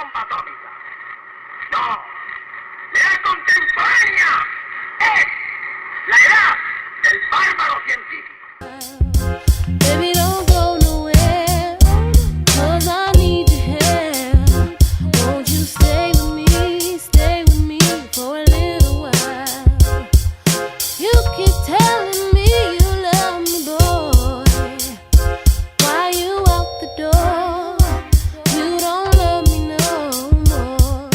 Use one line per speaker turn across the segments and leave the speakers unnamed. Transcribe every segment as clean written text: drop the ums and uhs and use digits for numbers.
bomba atómica. No, la edad contemporánea es la edad del bárbaro científico.
Baby, don't go nowhere, 'cause I need your help. Won't you stay with me for a little while? You keep telling me you love me, boy. Why you out the door? You don't love me no more.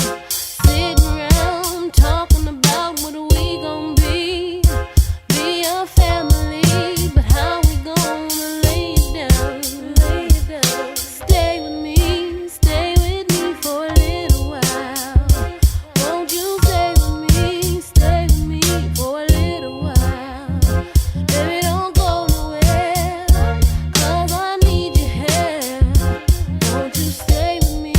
Sitting around talking about what we gon' be a family, but how we gonna lay it down? Stay with me for a little while. Won't you stay with me for a little while? Baby, don't go nowhere, 'cause I need your help. Won't you stay with me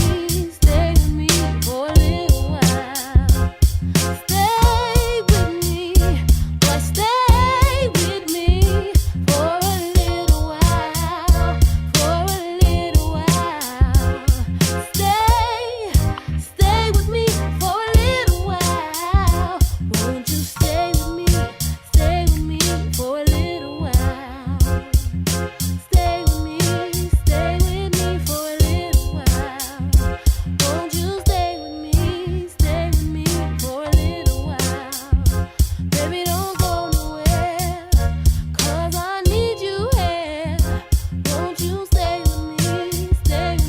for a little while? Stay with me, boy, stay with me for a little while, for a little while. Stay with me for a little while. Won't you stay with me for a little while? Stay with me for a little while. Won't you stay with me for a little while? Baby, don't go nowhere, 'cause I need you here. Won't you stay with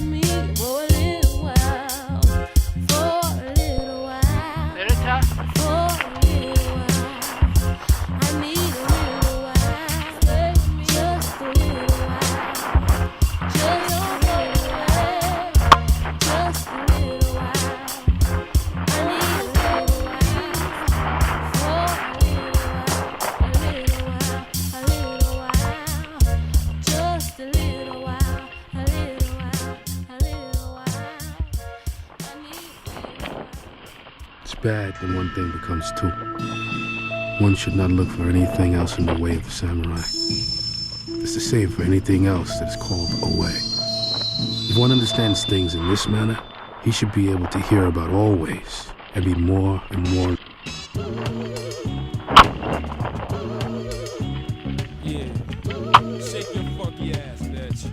me for a little while, for a little while,
Derecha.
for a little while. I need a little while, stay with me just a little while, just a little while, just a little while. I need a little while, for a little while, just a little while, a little while. I need a little while.
It's bad when one thing becomes two. One should not look for anything else in the way of the samurai. It's the same for anything else that is called a way. If one understands things in this manner, he should be able to hear about all ways and be more and more.
Yeah. Shake your funky ass, bitch.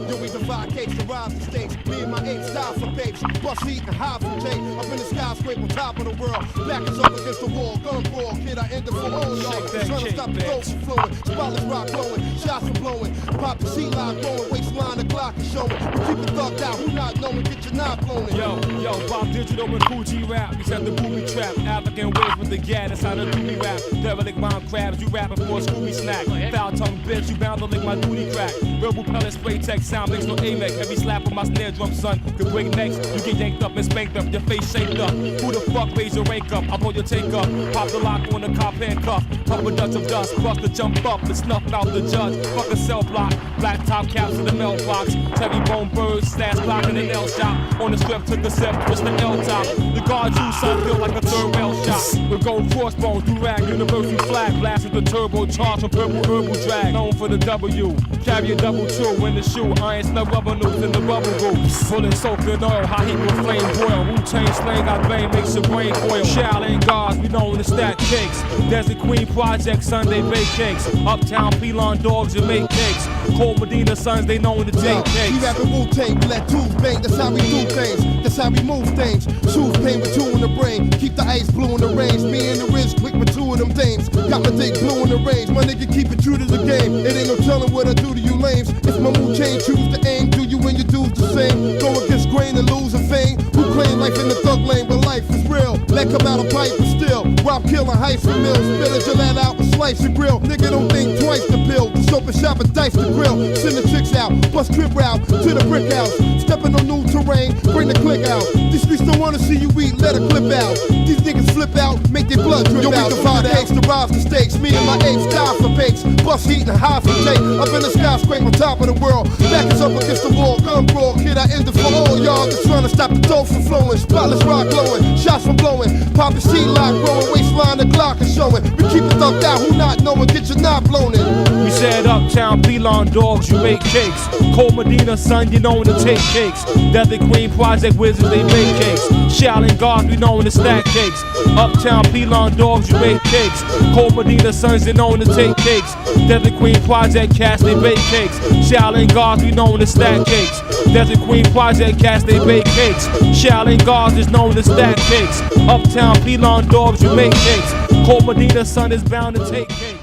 Yo, we divide cakes to rise the stakes. Me and my apes die for babes. Bust heat and hide from Jake. Up in the skyscraper on top of the world. Back is up against the wall. Gun brawl. Kid, I end it for all y'all.
Shake that
Trying to
cake,
stop the
bitch.
dope from flowing. Spotless rock blowing. Shots are blowing. Pop the sea line going. Waistline, the Glock is showing. We keep it thugged out. Who not knowing? Get your knife blown in.
Yo, Bob Digital and Fuji rap. We set the booby trap. African waves with the gat. That's how the doobie rap. Derelict mind crabs. You rapping for a Scooby snack. Foul tongue bitch. You bound to lick my duty crack. Verbal pellet spray tech sound makes no AMEC. Heavy slap on my snare drum, son. Could break necks. You get yanked up and spanked up. Your face shaped up. Who the fuck raise your rank up? I blow your take up. Pop the lock on the cop handcuff. Pump a Dutch of dust. Bust the jump up and snuff out the judge. Fuck a cell block. Black top caps in the mailbox. Terry bone birds. Stash block in the nail shop. On the strip took a sip. Twist the L top. The guard you son feel like a third rail shot. With gold crossbones. Do-rag. Universal flag. Blast with the turbo charge from purple herbal drag. Known for the W. Carry a double two in the shoe. Iron snub rubber noose in the rubber boot. Full and soaked in oil. High heat with flame boil. Wu-Tang slang got vein makes your brain coil. Shaolin guards, we known to stack cakes. Desert Queen Project, Sunday bake cakes. Uptown Pelon dogs, you make cakes. Cold Medina sons, they known to take
We
cakes.
rapping Wu-Tang, we let tools bang, that's how we do things. That's how we move things. Shoes pain with two in the brain. Keep the ice blue in the range. Me and the wrist quick with two of them dames. Got my dick blue in the range. My nigga keep it true to the game. It ain't no telling what I do to you lames. If my mood change, choose to aim. Do you and your dudes the same? Go against grain and lose a fame. Who claim life in the thug lane, but life is real. Let come out a pipe, but still. Rob killing heights from mills. Spit a Gillette out and slice and grill. Nigga don't think twice to pill. Just open shop and dice the grill. Send the chicks out, bust crib route to the brick house. Stepping on new terrain, bring the click out. These streets don't wanna see you eat, let a clip out. These niggas flip out, make their blood drip out. Yo, we divide cakes to rise the stakes. Me and my apes die for bakes. Bust heat and high for take. Up in the skyscraper on top of the world. Back is up against the wall, gun brawl. Kid, I end it for all y'all that's trying to stop the dough from flowing. Spotless rock glowing, shots from blowing. Pop the C-lock growing, waistline the Glock is showing. We keep it thugged out, who not knowing, get your knob blown in.
We said uptown Pelon dogs, you make cakes. Cold Medina, son, you known to take cakes. Desert Queen Project Wizards, they make cakes. Shaolin Guards, we known to stack cakes. Uptown Pelon dogs, you make cakes. Cold Medina sons, they known to take cakes. Desert Queen Project cast, they bake cakes. Shaolin Guards, we known to stack cakes. Desert Queen Project cast, they bake cakes. Shaolin Guards is known to stack cakes. Uptown Pelon dogs, you make cakes. Cold Medina son is bound to take cakes.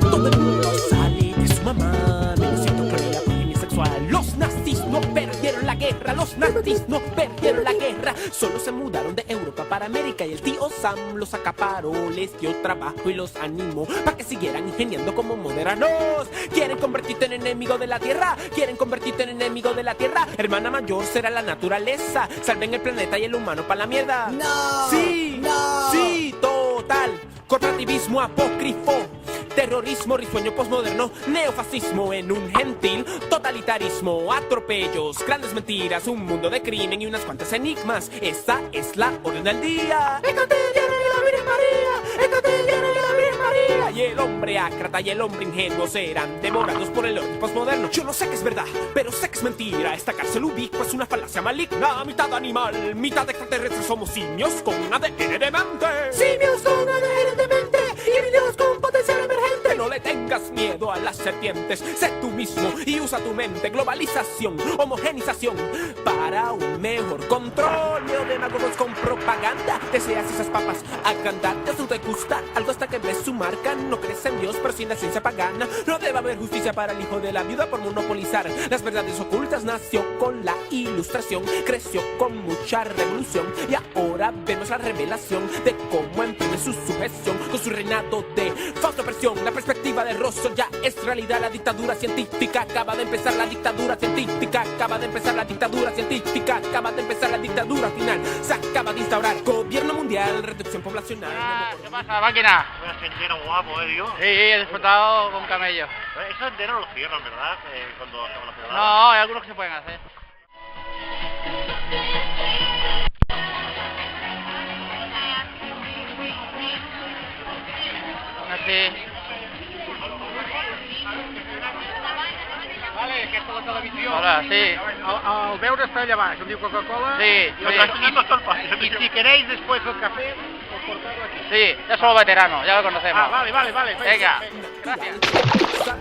Todo el mundo sale de su mamá, menos la progenie sexual. Los nazis no perdieron la guerra, los nazis no perdieron la guerra. Solo se mudaron de Europa para América y el tío Sam los acaparó, les dio trabajo y los animó para que siguieran ingeniando como moderanos. Quieren convertirte en enemigo de la tierra, quieren convertirte en enemigo de la tierra. Hermana mayor será la naturaleza, salven el planeta y el humano para la mierda.
No,
sí,
no.
sí, total. Corporativismo apócrifo, terrorismo risueño posmoderno, neofascismo en un gentil totalitarismo, atropellos, grandes mentiras, un mundo de crimen y unas cuantas enigmas. Esa es la orden del día. ¡Écate, la Virgen María! ¡Écate, la Virgen María! Y el hombre ácrata y el hombre ingenuo serán devorados por el orden posmoderno. Yo no sé que es verdad, pero sé que es mentira. Esta cárcel ubicua es una falacia maligna. Mitad animal, mitad extraterrestre, somos simios con ADN de mente. Simios con ADN de mente y videos con potencial emergente. No le tengas miedo a las serpientes, sé tú mismo y usa tu mente. Globalización, homogenización para un mejor control. Neodemagogos con propaganda, deseas esas papas agrandadas. No te gusta algo hasta que ves su marca. No crees en Dios pero sin la ciencia pagana. No debe haber justicia para el hijo de la viuda por monopolizar las verdades ocultas. Nació con la ilustración, creció con mucha revolución y ahora vemos la revelación de cómo entiende su sujeción con su reinado de falsa opresión. La perspectiva de Rosso ya es realidad. La dictadura científica acaba de empezar. La dictadura científica acaba de empezar. La dictadura científica acaba de empezar. La dictadura final se acaba de instaurar. Gobierno mundial, reducción poblacional.
¿Qué pasa, máquina?
Un sendero guapo, tío.
Sí, he disfrutado con camello.
Esos senderos los cierran, ¿verdad? Cuando hacemos la pedalada.
No, hay algunos que se pueden hacer. Así.
Vale, que és la televisió.
Hola, sí.
El veure està allà baix, on diu Coca-Cola.
Sí,
Y si queréis después el café, os cortarlo aquí.
Sí, ya somos veteranos, ya lo conocemos.
Ah, vale.
Venga, gracias.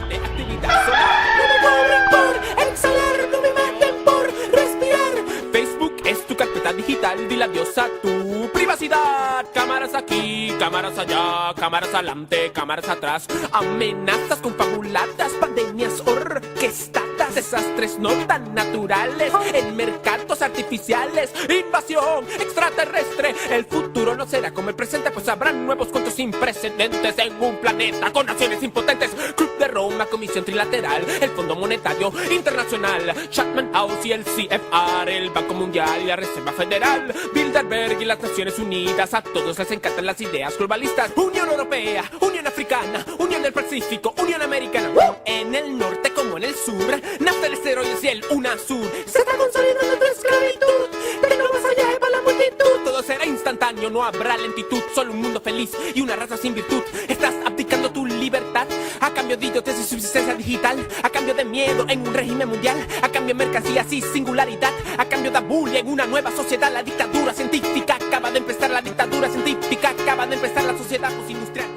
De actividad solar. No me cobren por exhalar, no me maten por respirar. Facebook es tu carpeta digital, dile adiós a tu privacidad. Cámaras aquí, cámaras allá, cámaras adelante, cámaras atrás. Amenazas confabuladas, pandemias orquestadas, desastres no tan naturales en mercados artificiales, invasión extraterrestre. El futuro no será como el presente, pues habrán nuevos cuentos sin precedentes en un planeta con naciones impotentes. Club de Roma, Comisión Trilateral, el Fondo Monetario Internacional, Chatham House y el CFR, el Banco Mundial y la Reserva Federal, Bilderberg y las Naciones Unidas. A todos les encantan las ideas globalistas. Unión Europea, Unión Africana, Unión del Pacífico, Unión Americana. En el norte como en el sur, nace el esteroides y el UNASUR. Se está consolidando tu esclavitud, pero no vas allá para la multitud. Todo será instantáneo, no habrá lentitud, solo un mundo feliz y una raza sin virtud. Estás abdicando tu libertad a cambio de idiotes y subsistencia digital, a cambio de miedo en un régimen mundial, a cambio de mercancías y singularidad, a cambio de bullying en una nueva sociedad. La dictadura científica acaba de empezar, la dictadura científica acaba de empezar, la sociedad postindustrial